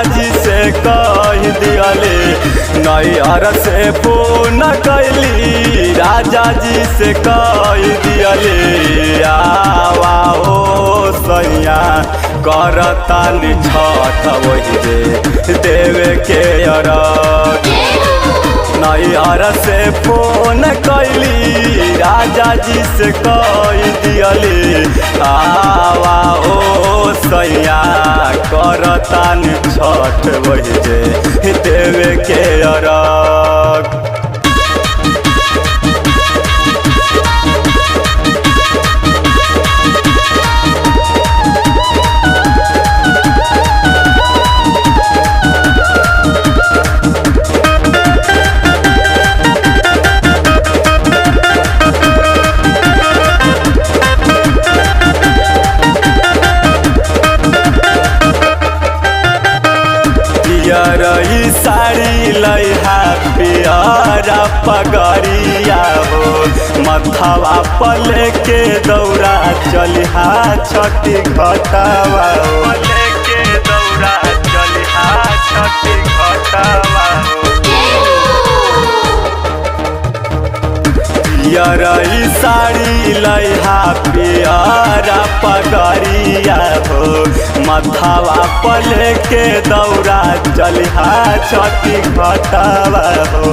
राजा जी से कह दियले नैहर से फोन कैली राजा जी से कह दियले आवा हो सैया करतानी छठ वही जे देवे के अरग नैहर से फोन कैली राजा जी से कह दियले आवा ओ सैया करतानी छठ वही जे देवे के अरग रही साड़ी लैहा पियरा पगड़िया हो मथवा पल के दौरा चलिहा छठी घटवा हो के दौरा चलिहा छठी घटवा हो रही साड़ी लैहा पियरा पगड़िया हो मथवा पल के दौरा चलिहा छठी घटवा हो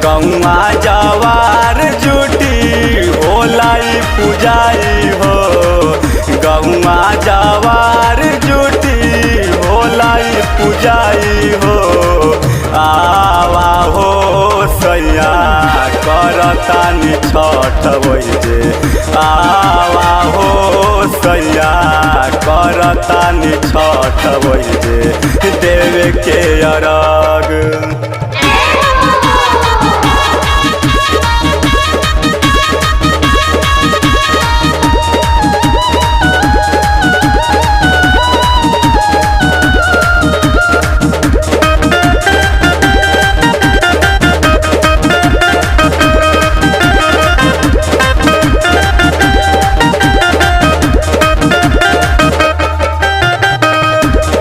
कौआ जवार जुटी होलाई पुजाई हो गौआ जवार जुटी होलाई पुजाई हो आवा हो सैया करतानी छठ वही जे आवा हो सैया करतानी छठ वही जे देवे के अरग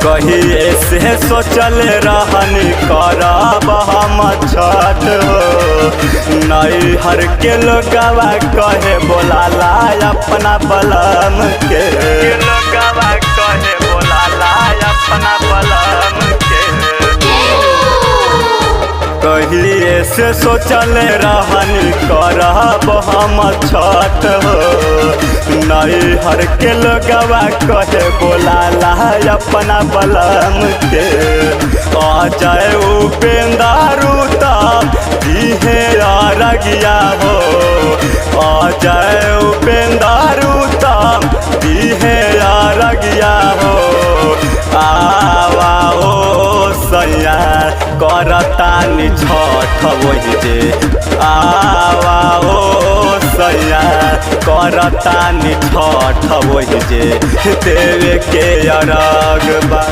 कहिए से सोचल रहनी करब हम छठ हो नैहर के लोगवा कहे बोलाला अपना बलम के लोगवा कहे बोलाला अपना बलम के कहिए से सोचल रहनी करब हम छठ हो नैहर के लोगवा कहे बोलाला अपना बलम के अजय उपेंदारू दिहे अरगिया हो अजय उपेंदारू दिहे अरगिया हो आवा हो सैया करतानी छठ वही जे आवा हो सैया करतानी छठ वही जे देवे के अरग बा।